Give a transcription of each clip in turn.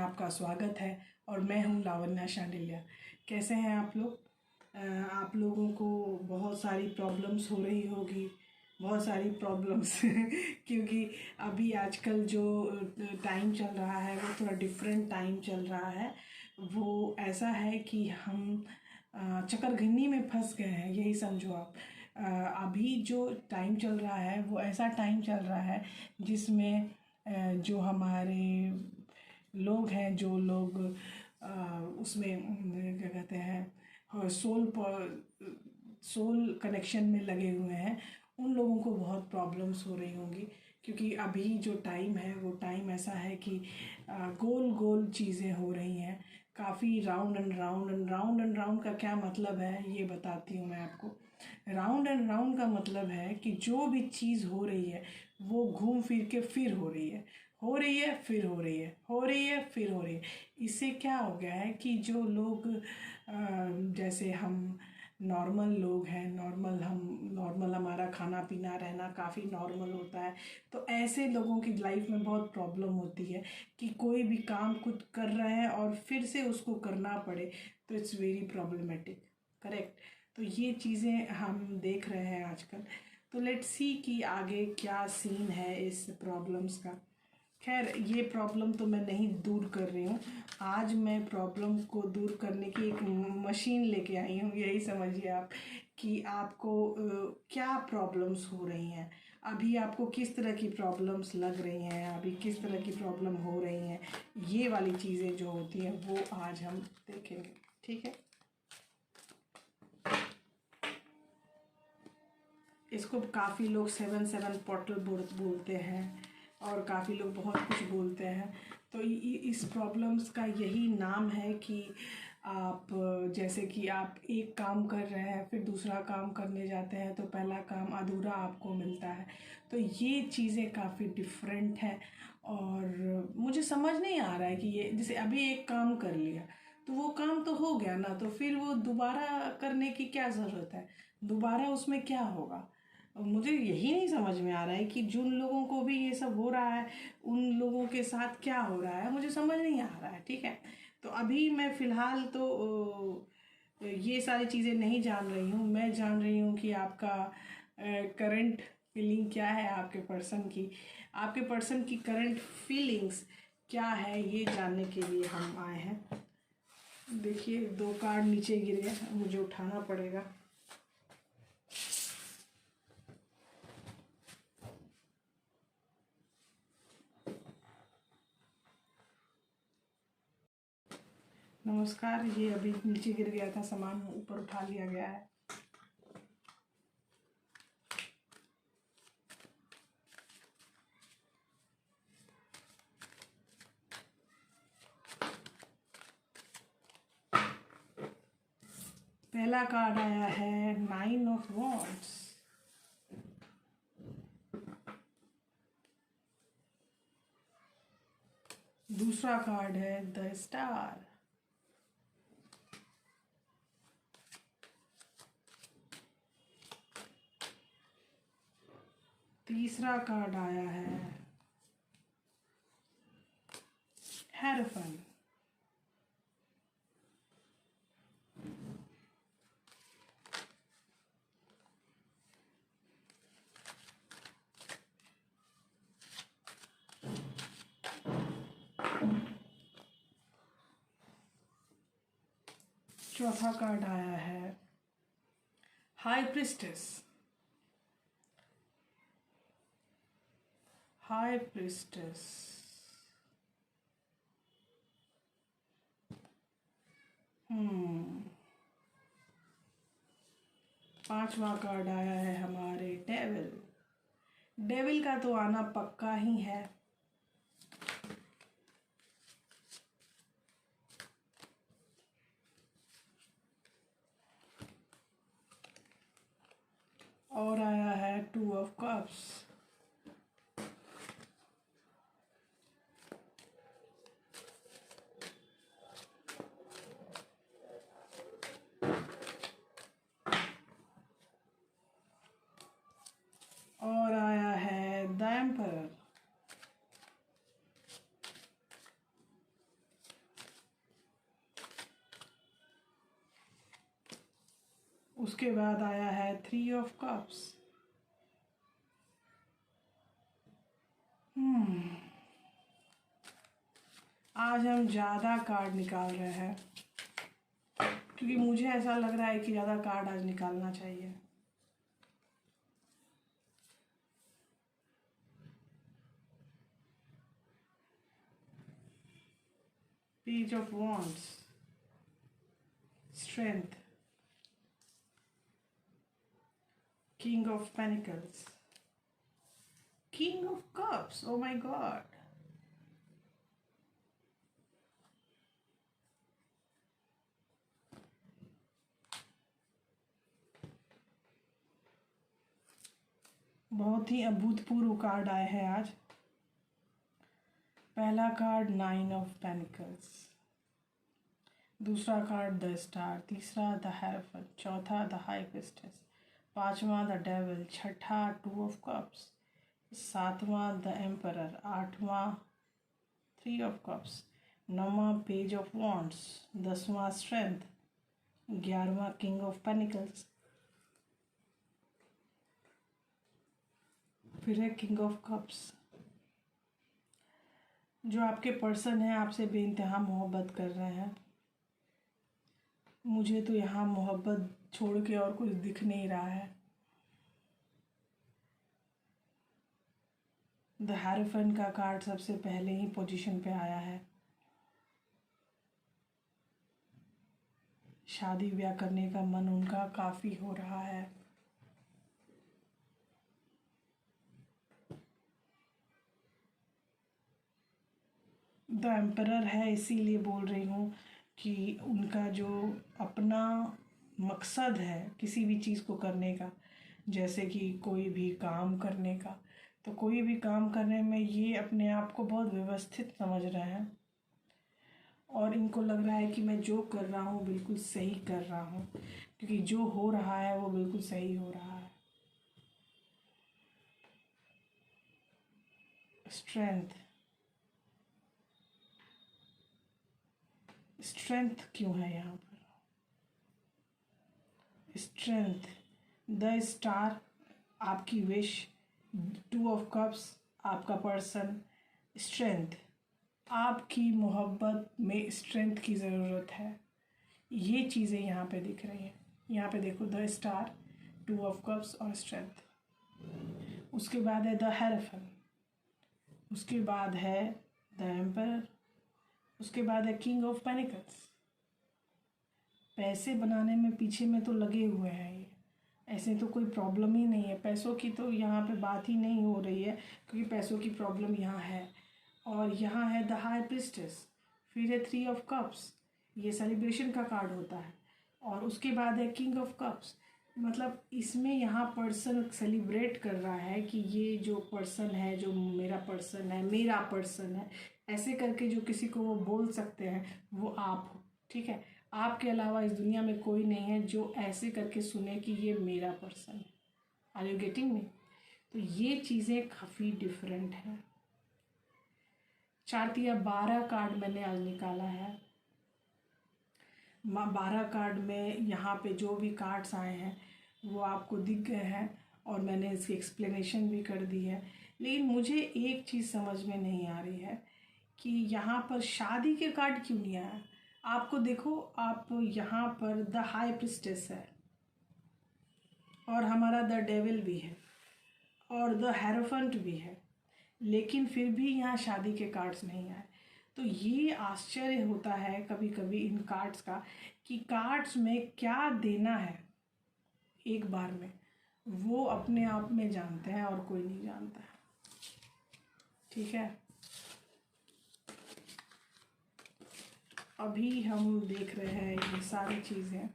आपका स्वागत है और मैं हूं लावण्या शांडिल्या। कैसे हैं आप लोग? आप लोगों को बहुत सारी प्रॉब्लम्स हो रही होगी, बहुत सारी प्रॉब्लम्स क्योंकि अभी आजकल जो टाइम चल रहा है वो थोड़ा डिफरेंट टाइम चल रहा है। वो ऐसा है कि हम चक्करघिन्नी में फंस गए हैं, यही समझो आप। अभी जो टाइम चल रहा है वो ऐसा टाइम चल रहा है जिसमें जो हमारे लोग हैं, जो लोग उसमें क्या कहते हैं सोल कनेक्शन में लगे हुए हैं, उन लोगों को बहुत प्रॉब्लम्स हो रही होंगी। क्योंकि अभी जो टाइम है वो टाइम ऐसा है कि गोल गोल चीज़ें हो रही हैं, काफ़ी round and round and round and round का क्या मतलब है ये बताती हूँ मैं आपको। राउंड एंड राउंड का मतलब है कि जो भी चीज़ हो रही है वो घूम फिर के फिर हो रही है, हो रही है फिर हो रही है, हो रही है फिर हो रही है। इससे क्या हो गया है कि जो लोग जैसे हम नॉर्मल लोग हैं, नॉर्मल हमारा खाना पीना रहना काफ़ी नॉर्मल होता है, तो ऐसे लोगों की लाइफ में बहुत प्रॉब्लम होती है कि कोई भी काम खुद कर रहे हैं और फिर से उसको करना पड़े, तो इट्स वेरी प्रॉब्लमेटिक। करेक्ट। तो ये चीज़ें हम देख रहे हैं आजकल। तो लेट्स सी कि आगे क्या सीन है इस प्रॉब्लम्स का। खैर, ये प्रॉब्लम तो मैं नहीं दूर कर रही हूँ। आज मैं प्रॉब्लम को दूर करने की एक मशीन लेके आई हूँ, यही समझिए आप कि आपको क्या प्रॉब्लम्स हो रही हैं, अभी आपको किस तरह की प्रॉब्लम्स लग रही हैं, अभी किस तरह की प्रॉब्लम हो रही हैं। ये वाली चीज़ें जो होती हैं वो आज हम देखेंगे, ठीक है। इसको काफ़ी लोग 7-7 पोर्टल बोलते हैं और काफ़ी लोग बहुत कुछ बोलते हैं। तो इस प्रॉब्लम्स का यही नाम है कि आप जैसे कि आप एक काम कर रहे हैं, फिर दूसरा काम करने जाते हैं तो पहला काम अधूरा आपको मिलता है। तो ये चीज़ें काफ़ी डिफरेंट हैं और मुझे समझ नहीं आ रहा है कि ये, जैसे अभी एक काम कर लिया तो वो काम तो हो गया ना, तो फिर वो दोबारा करने की क्या ज़रूरत है, दोबारा उसमें क्या होगा। मुझे यही नहीं समझ में आ रहा है कि जिन लोगों को भी ये सब हो रहा है उन लोगों के साथ क्या हो रहा है, मुझे समझ नहीं आ रहा है, ठीक है। तो अभी मैं फ़िलहाल तो ये सारी चीज़ें नहीं जान रही हूँ। मैं जान रही हूँ कि आपका करंट फीलिंग क्या है, आपके पर्सन की करंट फीलिंग्स क्या है, ये जानने के लिए हम आए हैं। देखिए 2 कार्ड नीचे गिरे, मुझे उठाना पड़ेगा। नमस्कार, ये अभी नीचे गिर गया था, सामान ऊपर उठा लिया गया है। पहला कार्ड आया है 9 ऑफ वॉन्ड्स। दूसरा कार्ड है द स्टार। तीसरा कार्ड आया है हेरोफन। चौथा कार्ड आया है हाई प्रिस्टेस। High priestess. पांचवा कार्ड आया है हमारे डेविल। डेविल का तो आना पक्का ही है। और आया है 2 ऑफ कप्स। और आया है द एम्परर। उसके बाद आया है 3 ऑफ कप्स। आज हम ज़्यादा कार्ड निकाल रहे हैं क्योंकि मुझे ऐसा लग रहा है कि ज़्यादा कार्ड आज निकालना चाहिए। Page of wands, strength, king of pentacles, king of cups. Oh my god, बहुत ही अभूतपूर्व कार्ड आए हैं आज। पहला कार्ड 9 ऑफ पेनिकल्स, दूसरा कार्ड द स्टार, तीसरा द हेरोफेंट, चौथा द हाई प्रीस्टेस, पांचवा द डेविल, छठा 2 ऑफ कप्स, सातवां द एम्परर, आठवां 3 ऑफ कप्स, नौवां पेज ऑफ वॉन्ड्स, 10वां स्ट्रेंथ, 11वां किंग ऑफ पेनिकल्स, फिर है किंग ऑफ कप्स। जो आपके पर्सन हैं आपसे बेइंतहा मोहब्बत कर रहे हैं। मुझे तो यहाँ मोहब्बत छोड़ के और कुछ दिख नहीं रहा है। द हेरोफेंट का कार्ड सबसे पहले ही पोजीशन पे आया है। शादी ब्याह करने का मन उनका काफ़ी हो रहा है। द एम्परर है, इसीलिए बोल रही हूँ कि उनका जो अपना मकसद है किसी भी चीज़ को करने का, जैसे कि कोई भी काम करने का, तो कोई भी काम करने में ये अपने आप को बहुत व्यवस्थित समझ रहे हैं और इनको लग रहा है कि मैं जो कर रहा हूँ बिल्कुल सही कर रहा हूँ, क्योंकि जो हो रहा है वो बिल्कुल सही हो रहा है। स्ट्रेंथ, स्ट्रेंथ क्यों है यहाँ पर? स्ट्रेंथ, द स्टार आपकी विश, 2 ऑफ कप्स आपका पर्सन, स्ट्रेंथ आपकी मोहब्बत में स्ट्रेंथ की ज़रूरत है। ये चीज़ें यहाँ पे दिख रही हैं। यहाँ पे देखो, द स्टार, 2 ऑफ कप्स और स्ट्रेंथ। उसके बाद है द हेरोफेंट, उसके बाद है द एम्परर, उसके बाद है किंग ऑफ पेनिकल्स। पैसे बनाने में पीछे में तो लगे हुए हैं ये, ऐसे तो कोई प्रॉब्लम ही नहीं है। पैसों की तो यहाँ पे बात ही नहीं हो रही है क्योंकि पैसों की प्रॉब्लम यहाँ है। और यहाँ है द हाई प्रीस्टेस, फिर है 3 ऑफ कप्स, ये सेलिब्रेशन का कार्ड होता है, और उसके बाद है किंग ऑफ कप्स। मतलब इसमें यहाँ पर्सन सेलिब्रेट कर रहा है कि ये जो पर्सन है, जो मेरा पर्सन है, मेरा पर्सन है, ऐसे करके जो किसी को वो बोल सकते हैं वो आप हो। ठीक है, आपके अलावा इस दुनिया में कोई नहीं है जो ऐसे करके सुने कि ये मेरा पर्सन है। Are you getting me? तो ये चीज़ें काफ़ी डिफरेंट हैं। 4 या 12 कार्ड मैंने आज निकाला है। 12 कार्ड में यहाँ पे जो भी कार्ड्स आए हैं वो आपको दिख गए हैं और मैंने इसकी एक्सप्लेनेशन भी कर दी है। लेकिन मुझे एक चीज़ समझ में नहीं आ रही है कि यहाँ पर शादी के कार्ड क्यों नहीं आया। आपको देखो, आप यहाँ पर द हाई प्रीस्टेस है और हमारा द डेविल भी है और द हेरोफेंट भी है, लेकिन फिर भी यहाँ शादी के कार्ड्स नहीं आए। तो ये आश्चर्य होता है कभी कभी इन कार्ड्स का कि कार्ड्स में क्या देना है एक बार में, वो अपने आप में जानते हैं और कोई नहीं जानता है। ठीक है, अभी हम देख रहे हैं ये सारी चीज़ें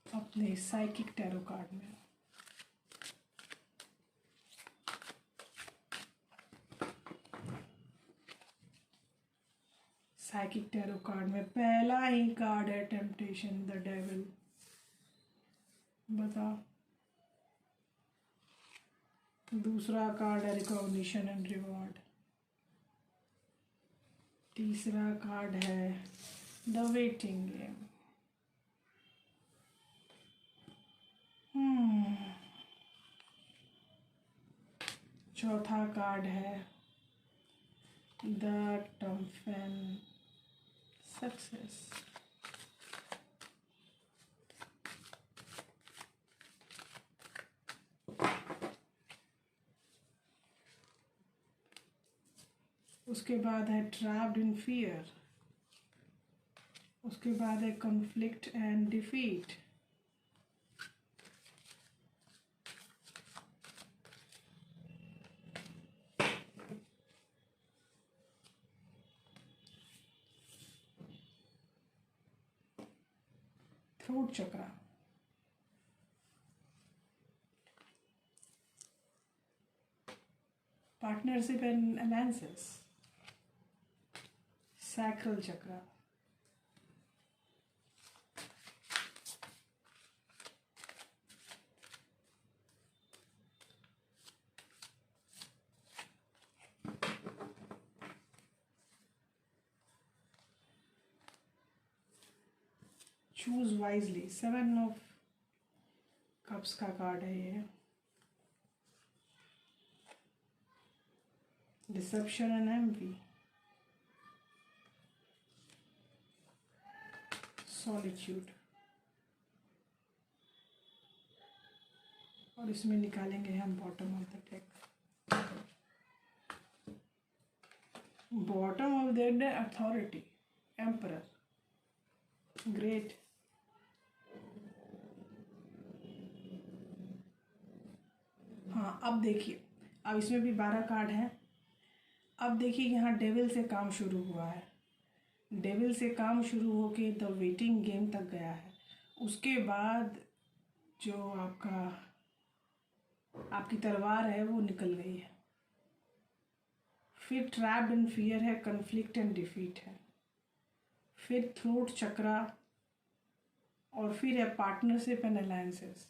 अपने साइकिक टैरो कार्ड में। साइकिक टैरो कार्ड में पहला ही कार्ड है टेम्पटेशन, द डेविल। बताओ, दूसरा कार्ड है रिकॉग्निशन एंड रिवॉर्ड, तीसरा कार्ड है द वेटिंग गेम। चौथा कार्ड है द टम्फेन सक्सेस। उसके बाद है ट्रैप्ड इन फियर। उसके बाद है conflict and defeat. Throat chakra. Partnership and alliances. Sacral chakra. Choose wisely. 7 of cups का कार्ड है ये। Deception and envy. सॉलिट्यूड। और इसमें निकालेंगे हम bottom of the deck. Bottom of the deck authority. Emperor. Great. हाँ, अब देखिए, अब इसमें भी 12 कार्ड हैं। अब देखिए यहाँ डेविल से काम शुरू हुआ है। डेविल से काम शुरू होके द वेटिंग गेम तक गया है। उसके बाद जो आपकी तलवार है वो निकल गई है। फिर ट्रैप्ड इन फियर है, कन्फ्लिक्ट एंड डिफीट है, फिर थ्रोट चक्रा, और फिर है पार्टनरशिप एंड अलायंसेस,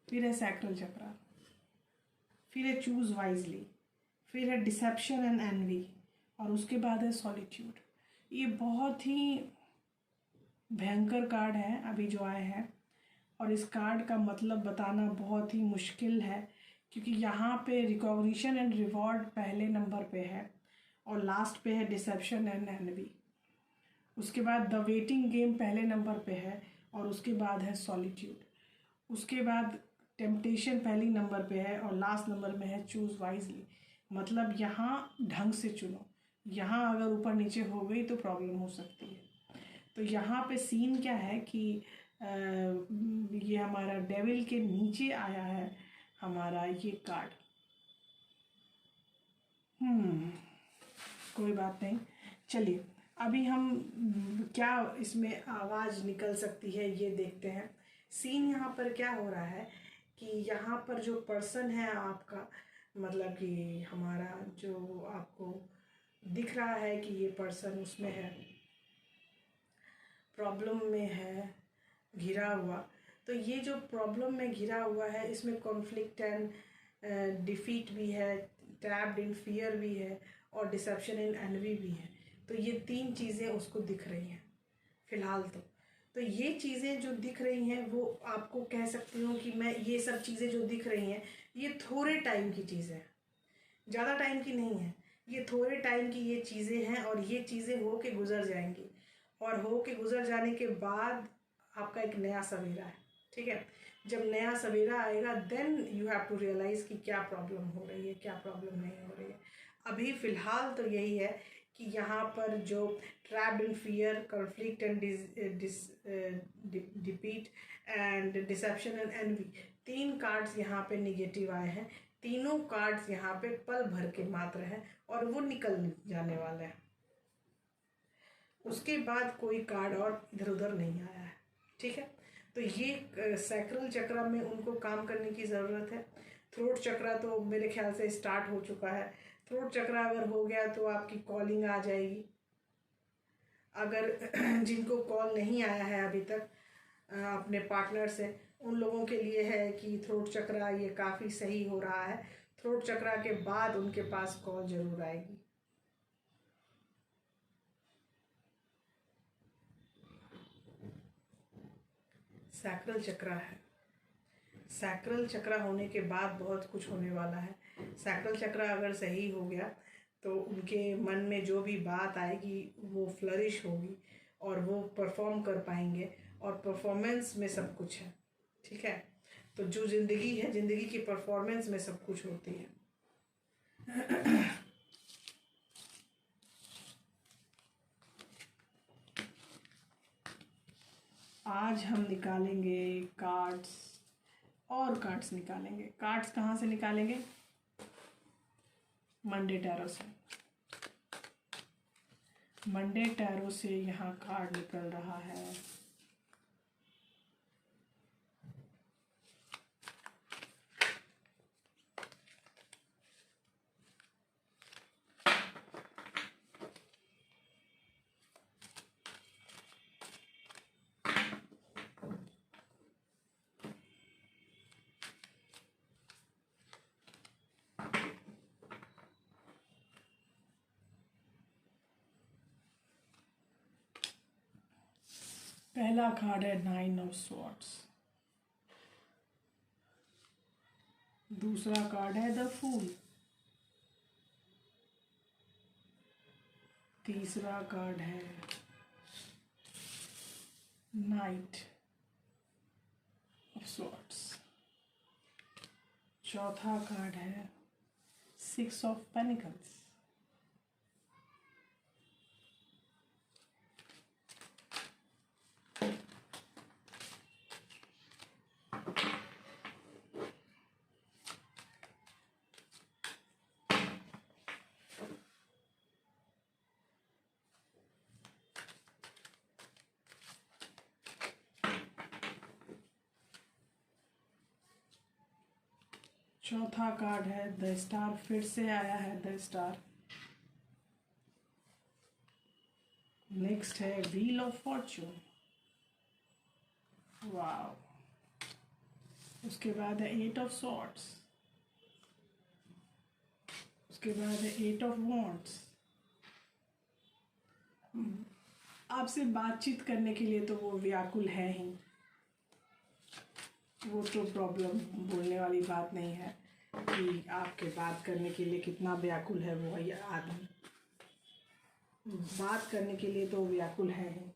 फिर है सैक्रल चक्रा, फिर है चूज वाइजली, फिर है डिसेप्शन एंड एनवी, और उसके बाद है सॉलिट्यूड। ये बहुत ही भयंकर कार्ड है अभी जो आए हैं, और इस कार्ड का मतलब बताना बहुत ही मुश्किल है, क्योंकि यहाँ पे रिकॉग्निशन एंड रिवॉर्ड पहले नंबर पे है और लास्ट पे है डिसेप्शन एंड एनवी। उसके बाद द वेटिंग गेम पहले नंबर पे है और उसके बाद है सॉलिट्यूड। उसके बाद टेम्पटेशन पहली नंबर पे है और लास्ट नंबर में है चूज वाइजली। मतलब यहाँ ढंग से चुनो, यहाँ अगर ऊपर नीचे हो गई तो प्रॉब्लम हो सकती है। तो यहाँ पे सीन क्या है कि ये हमारा डेविल के नीचे आया है हमारा ये कार्ड। कोई बात नहीं, चलिए अभी हम क्या इसमें आवाज़ निकल सकती है ये देखते हैं। सीन यहाँ पर क्या हो रहा है कि यहाँ पर जो पर्सन है आपका, मतलब कि हमारा जो आपको दिख रहा है कि ये पर्सन उसमें है, प्रॉब्लम में है, घिरा हुआ। तो ये जो प्रॉब्लम में घिरा हुआ है इसमें कॉन्फ्लिक्ट एंड डिफीट भी है, ट्रैप्ड इन फियर भी है और डिसेप्शन इन एनवी भी है। तो ये 3 चीज़ें उसको दिख रही हैं फ़िलहाल। तो ये चीज़ें जो दिख रही हैं वो आपको कह सकती हूँ कि मैं ये सब चीज़ें जो दिख रही हैं ये थोड़े टाइम की चीज़ें हैं, ज़्यादा टाइम की नहीं है। ये थोड़े टाइम की ये चीज़ें हैं और ये चीज़ें हो के गुजर जाएंगी, और हो के गुजर जाने के बाद आपका एक नया सवेरा है। ठीक है, जब नया सवेरा आएगा then you have to realise कि क्या प्रॉब्लम हो रही है, क्या प्रॉब्लम नहीं हो रही है। अभी फ़िलहाल तो यही है कि यहाँ पर जो trapped in fear, conflict and defeat and deception and envy, 3 cards यहाँ पे निगेटिव आए हैं। तीनों कार्ड्स यहाँ पे पल भर के मात्र हैं और वो निकल जाने वाले हैं। उसके बाद कोई कार्ड और इधर उधर नहीं आया है। ठीक है, तो ये सैक्रल चक्रा में उनको काम करने की ज़रूरत है। थ्रोट चक्रा तो मेरे ख्याल से स्टार्ट हो चुका है। थ्रोट चक्रा अगर हो गया तो आपकी कॉलिंग आ जाएगी। अगर जिनको कॉल नहीं आया है अभी तक अपने पार्टनर से, उन लोगों के लिए है कि थ्रोट चक्रा ये काफ़ी सही हो रहा है। थ्रोट चक्रा के बाद उनके पास कॉल ज़रूर आएगी। सैक्रल चक्रा है। सैक्रल चक्रा होने के बाद बहुत कुछ होने वाला है। सैक्रल चक्रा अगर सही हो गया तो उनके मन में जो भी बात आएगी वो फ्लरिश होगी और वो परफॉर्म कर पाएंगे, और परफॉर्मेंस में सब कुछ है। ठीक है, तो जो ज़िंदगी है, ज़िंदगी की परफॉर्मेंस में सब कुछ होती है। आज हम निकालेंगे कार्ड्स, और कार्ड्स निकालेंगे। कार्ड्स कहाँ से निकालेंगे? मंडे टैरो से। मंडे टैरो से यहाँ कार्ड निकल रहा है। पहला कार्ड है 9 ऑफ स्वॉर्ड्स। दूसरा कार्ड है द फूल। तीसरा कार्ड है नाइट ऑफ स्वॉर्ड्स। चौथा कार्ड है 6 ऑफ पेनिकल्स। चौथा कार्ड है द स्टार। फिर से आया है द स्टार। नेक्स्ट है व्हील ऑफ फॉर्च्यून। वाव। उसके बाद है 8 ऑफ सॉर्ड्स। उसके बाद है 8 ऑफ वॉन्ड्स। आपसे बातचीत करने के लिए तो वो व्याकुल है ही, वो तो प्रॉब्लम बोलने वाली बात नहीं है कि आपके बात करने के लिए कितना व्याकुल है वो आदमी। बात करने के लिए तो व्याकुल है ही।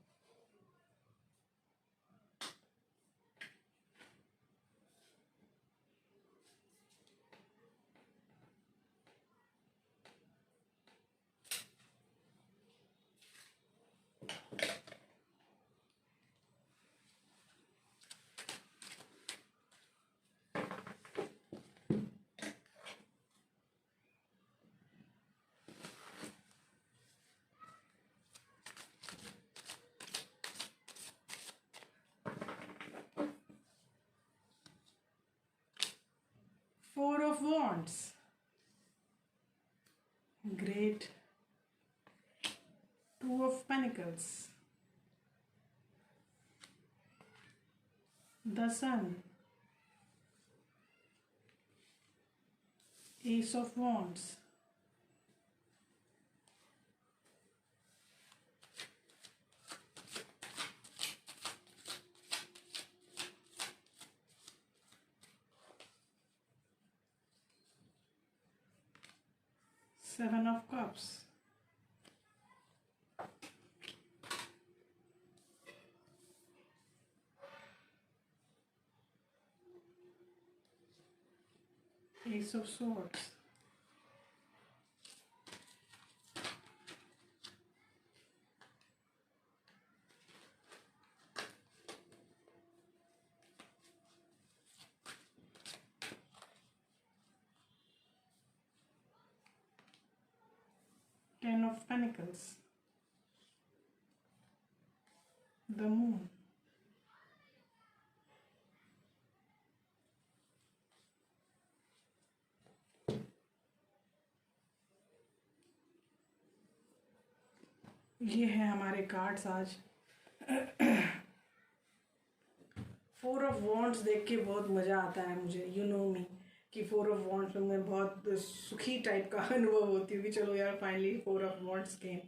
Four of Wands. Great. Two of Pentacles. The Sun. Ace of Wands. Seven of Cups. Ace of Swords. Ten of Pentacles. The Moon. ये है हमारे कार्ड्स आज। 4 ऑफ वॉन्ड्स देख के बहुत मज़ा आता है मुझे, यू नो मी, कि 4 ऑफ वॉन्ड्स में मैं बहुत सुखी टाइप का अनुभव होती हूँ कि चलो यार फाइनली 4 ऑफ वॉन्ड्स केम।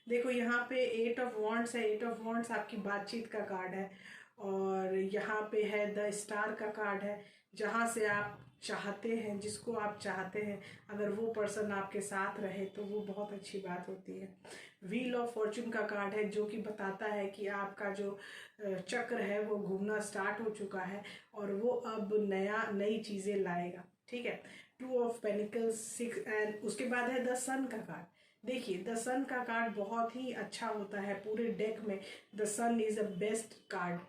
देखो यहाँ पे 8 ऑफ वॉन्ड्स है। 8 ऑफ वॉन्ड्स आपकी बातचीत का कार्ड है, और यहाँ पे है द स्टार का कार्ड है, जहाँ से आप चाहते हैं, जिसको आप चाहते हैं, अगर वो पर्सन आपके साथ रहे तो वो बहुत अच्छी बात होती है। व्हील ऑफ फॉर्चून का कार्ड है, जो कि बताता है कि आपका जो चक्र है वो घूमना स्टार्ट हो चुका है और वो अब नई चीज़ें लाएगा, ठीक है। टू ऑफ पेनिकल्स, 6, एंड उसके बाद है द सन का कार्ड। देखिए, द सन का कार्ड बहुत ही अच्छा होता है पूरे डेक में। The sun is a best card,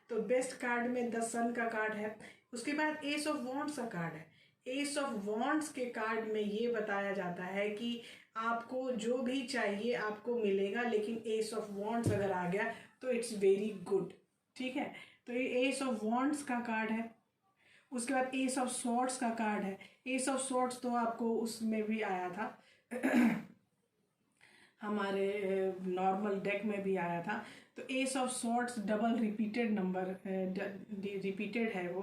तो बेस्ट कार्ड में द सन का कार्ड है। उसके बाद एस ऑफ वॉन्ड्स का कार्ड है। एस ऑफ वॉन्ड्स के कार्ड में ये बताया जाता है कि आपको जो भी चाहिए आपको मिलेगा, लेकिन एस ऑफ वॉन्ड्स अगर आ गया तो इट्स वेरी गुड, ठीक है। तो ये एस ऑफ वॉन्ड्स का कार्ड है। उसके बाद एस ऑफ स्वॉर्ड्स का कार्ड है। एस ऑफ स्वॉर्ड्स तो आपको उसमें भी आया था हमारे नॉर्मल डेक में भी आया था। तो S of swords double repeated number repeated है वो,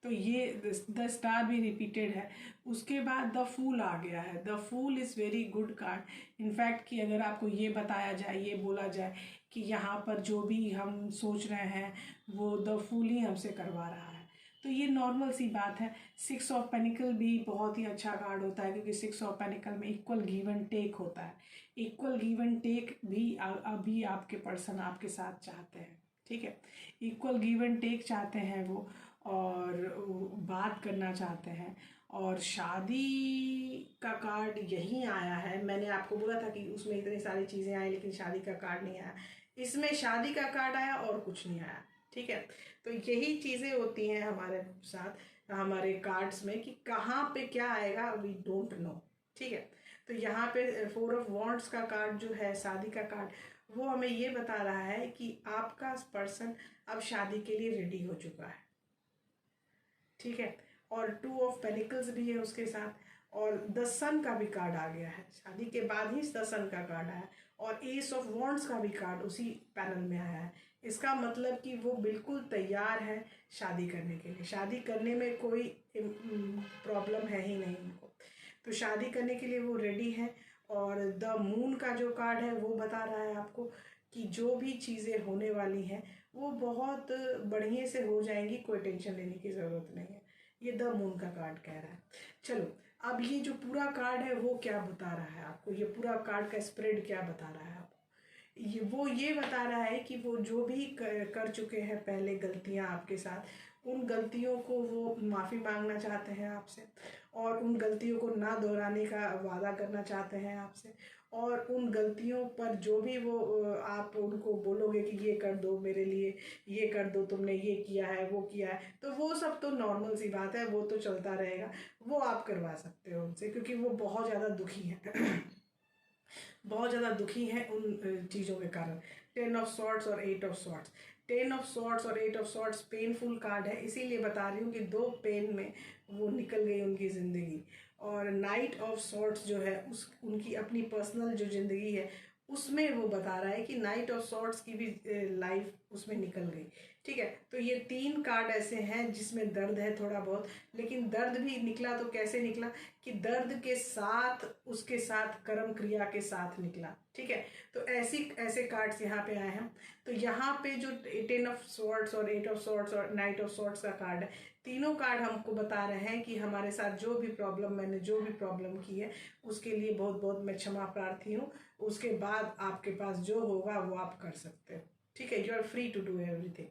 तो ये द स्टार भी रिपीटेड है। उसके बाद द फूल आ गया है। The fool is very good card. In fact कि अगर आपको ये बताया जाए, ये बोला जाए कि यहाँ पर जो भी हम सोच रहे हैं वो द फूल ही हमसे करवा रहा है, तो ये नॉर्मल सी बात है। 6 ऑफ पेनिकल भी बहुत ही अच्छा कार्ड होता है, क्योंकि 6 ऑफ पेनिकल में इक्वल गिव एंड टेक होता है। इक्वल गिव एंड टेक भी अभी आपके पर्सन आपके साथ चाहते हैं, ठीक है। इक्वल गिव एंड टेक चाहते हैं वो, और बात करना चाहते हैं। और शादी का कार्ड यहीं आया है। मैंने आपको बोला था कि उसमें इतनी सारी चीज़ें आई, लेकिन शादी का कार्ड नहीं आया। इसमें शादी का कार्ड आया और कुछ नहीं आया, ठीक है। तो यही चीज़ें होती हैं हमारे साथ, हमारे कार्ड्स में, कि कहाँ पे क्या आएगा वी डोंट नो, ठीक है। तो यहाँ पे 4 ऑफ वॉन्ड्स का कार्ड जो है, शादी का कार्ड, वो हमें ये बता रहा है कि आपका पर्सन अब शादी के लिए रेडी हो चुका है, ठीक है। और 2 ऑफ पेनिकल्स भी है उसके साथ, और द सन का भी कार्ड आ गया है। शादी के बाद ही द सन का कार्ड आया, और एस ऑफ वॉन्ड्स का भी कार्ड उसी पैनल में आया है। इसका मतलब कि वो बिल्कुल तैयार है शादी करने के लिए। शादी करने में कोई प्रॉब्लम है ही नहीं उनको, तो शादी करने के लिए वो रेडी है। और द मून का जो कार्ड है वो बता रहा है आपको कि जो भी चीज़ें होने वाली हैं वो बहुत बढ़िया से हो जाएंगी, कोई टेंशन लेने की ज़रूरत नहीं है। ये द मून का कार्ड कह रहा है। चलो, अब ये जो पूरा कार्ड है वो क्या बता रहा है आपको, ये पूरा कार्ड का स्प्रेड क्या बता रहा है आपको, ये बता रहा है कि वो जो भी कर चुके हैं पहले गलतियां आपके साथ, उन गलतियों को वो माफ़ी मांगना चाहते हैं आपसे, और उन गलतियों को ना दोहराने का वादा करना चाहते हैं आपसे। और उन गलतियों पर जो भी वो आप उनको बोलोगे कि ये कर दो मेरे लिए, ये कर दो, तुमने ये किया है, वो किया है, तो वो सब तो नॉर्मल सी बात है, वो तो चलता रहेगा, वो आप करवा सकते हो उनसे, क्योंकि वो बहुत ज़्यादा दुखी हैं बहुत ज़्यादा दुखी हैं उन चीज़ों के कारण। 10 ऑफ सॉर्ड्स और 8 ऑफ सॉर्ड्स, 10 ऑफ सॉर्ड्स और 8 ऑफ सॉर्ड्स पेनफुल कार्ड है, इसीलिए बता रही हूँ कि 2 पेन में वो निकल गई उनकी ज़िंदगी। और नाइट ऑफ सॉर्ड्स जो है उनकी अपनी पर्सनल जो ज़िंदगी है उसमें वो बता रहा है कि नाइट ऑफ सॉर्ड्स की भी लाइफ उसमें निकल गई, ठीक है। तो ये 3 कार्ड ऐसे हैं जिसमें दर्द है थोड़ा बहुत, लेकिन दर्द भी निकला तो कैसे निकला कि दर्द के साथ, उसके साथ कर्म क्रिया के साथ निकला, ठीक है। तो ऐसे कार्ड्स यहाँ पे आए हैं। तो यहाँ पे जो 10 ऑफ सॉर्ड्स और 8 ऑफ सॉर्ड्स और नाइट ऑफ सॉर्ड्स का कार्ड है, तीनों कार्ड हमको बता रहे हैं कि हमारे साथ जो भी प्रॉब्लम, मैंने जो भी प्रॉब्लम की है उसके लिए बहुत बहुत मैं क्षमा प्रार्थी हूँ। उसके बाद आपके पास जो होगा वो आप कर सकते हो, ठीक है। You are free to do everything.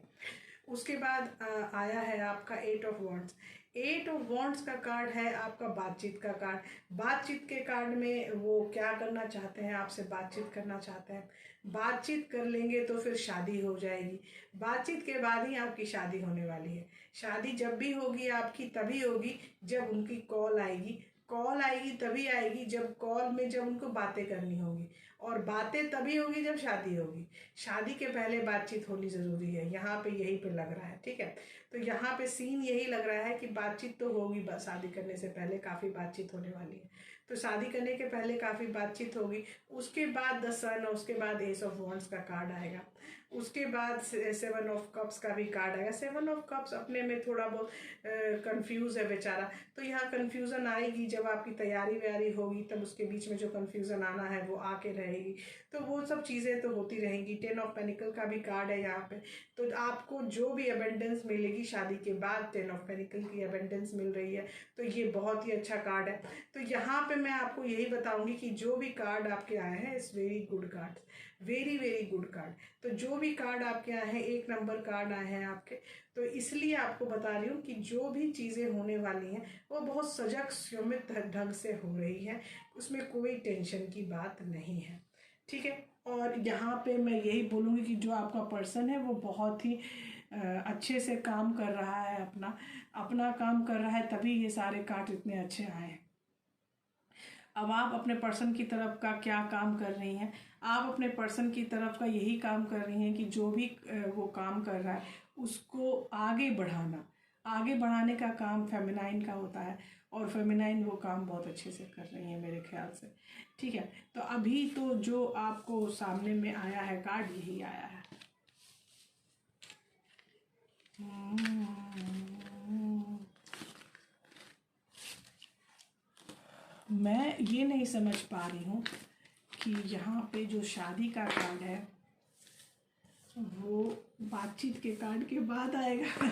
उसके बाद आया है आपका 8 ऑफ वॉन्ड्स। 8 ऑफ वॉन्ड्स का कार्ड है आपका बातचीत का कार्ड। बातचीत के कार्ड में वो क्या करना चाहते हैं, आपसे बातचीत करना चाहते हैं। बातचीत कर लेंगे तो फिर शादी हो जाएगी, बातचीत के बाद ही आपकी शादी होने वाली है। शादी जब भी होगी आपकी तभी होगी जब उनकी कॉल आएगी, कॉल आएगी तभी आएगी जब कॉल में जब उनको बातें करनी होगी, और बातें तभी होगी जब शादी होगी। शादी के पहले बातचीत होनी ज़रूरी है, यहाँ पे यही पे लग रहा है, ठीक है। तो यहाँ पे सीन यही लग रहा है कि बातचीत तो होगी, शादी करने से पहले काफ़ी बातचीत होने वाली है। तो शादी करने के पहले काफ़ी बातचीत होगी। उसके बाद द सन, उसके बाद एस ऑफ वॉन्ड्स का कार्ड आएगा। उसके बाद 7 ऑफ कप्स का भी कार्ड आएगा। 7 ऑफ कप्स अपने में थोड़ा बहुत कंफ्यूज है बेचारा, तो यहाँ कंफ्यूजन आएगी जब आपकी तैयारी व्यारी होगी, तब उसके बीच में जो कंफ्यूजन आना है वो आके रहेगा। रहेगी। तो वो सब चीज़ें तो होती रहेंगी। 10 ऑफ पेनिकल का भी कार्ड है यहाँ पे, तो आपको जो भी अबेंडेंस मिलेगी शादी के बाद, 10 ऑफ पेनिकल की अबेंडेंस मिल रही है, तो ये बहुत ही अच्छा कार्ड है। तो यहाँ पे मैं आपको यही बताऊंगी कि जो भी कार्ड आपके आए हैं it's very good card, very very good card. तो जो भी कार्ड आपके आए हैं, 1 नंबर कार्ड आए हैं आपके, तो इसलिए आपको बता रही हूँ कि जो भी चीज़ें होने वाली हैं वो बहुत सजग सुमित ढंग से हो रही है, उसमें कोई टेंशन की बात नहीं है, ठीक है। और यहाँ पे मैं यही बोलूँगी कि जो आपका पर्सन है वो बहुत ही अच्छे से काम कर रहा है, अपना अपना काम कर रहा है, तभी ये सारे कार्ड इतने अच्छे आए हैं। अब आप अपने पर्सन की तरफ का क्या काम कर रही हैं? आप अपने पर्सन की तरफ का यही काम कर रही हैं कि जो भी वो काम कर रहा है उसको आगे बढ़ाना, आगे बढ़ाने का काम फेमिनाइन का होता है, और फेमिनाइन वो काम बहुत अच्छे से कर रही हैं मेरे ख्याल से, ठीक है। तो अभी तो जो आपको सामने में आया है कार्ड यही आया है। मैं ये नहीं समझ पा रही हूँ कि यहाँ पे जो शादी का कार्ड है वो बातचीत के कार्ड के बाद आएगा।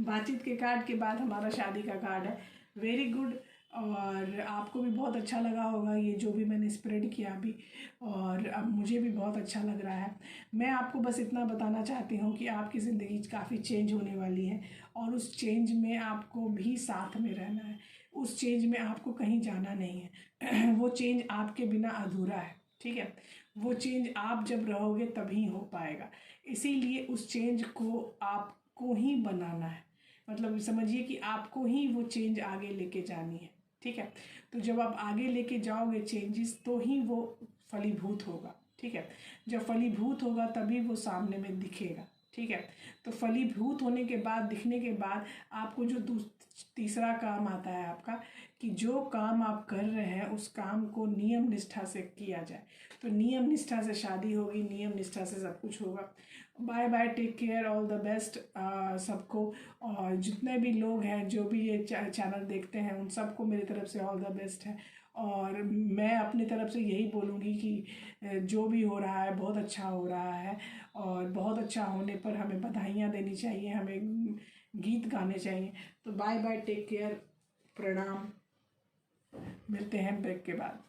बातचीत के कार्ड के बाद हमारा शादी का कार्ड है। Very good. और आपको भी बहुत अच्छा लगा होगा ये जो भी मैंने स्प्रेड किया अभी, और अब मुझे भी बहुत अच्छा लग रहा है। मैं आपको बस इतना बताना चाहती हूँ कि आपकी ज़िंदगी काफ़ी चेंज होने वाली है, और उस चेंज में आपको भी साथ में रहना है। उस चेंज में आपको कहीं जाना नहीं है। वो चेंज आपके बिना अधूरा है, ठीक है। वो चेंज आप जब रहोगे तभी हो पाएगा, इसीलिए उस चेंज को आपको ही बनाना है। मतलब समझिए कि आपको ही वो चेंज आगे लेके जानी है, ठीक है। तो जब आप आगे लेके जाओगे चेंजेस तो ही वो फलीभूत होगा, ठीक है। जब फलीभूत होगा तभी वो सामने में दिखेगा, ठीक है। तो फलीभूत होने के बाद, दिखने के बाद, आपको जो तीसरा काम आता है आपका, कि जो काम आप कर रहे हैं उस काम को नियम निष्ठा से किया जाए। तो नियम निष्ठा से शादी होगी, नियम निष्ठा से सब कुछ होगा। Bye bye, take care, all the best सबको। और जितने भी लोग हैं जो भी ये चैनल देखते हैं उन सबको मेरी तरफ से ऑल द बेस्ट है। और मैं अपनी तरफ से यही बोलूँगी कि जो भी हो रहा है बहुत अच्छा हो रहा है, और बहुत अच्छा होने पर हमें बधाइयाँ देनी चाहिए, हमें गीत गाने चाहिए। तो बाय बाय, टेक केयर, प्रणाम, मिलते हैं ब्रेक के बाद।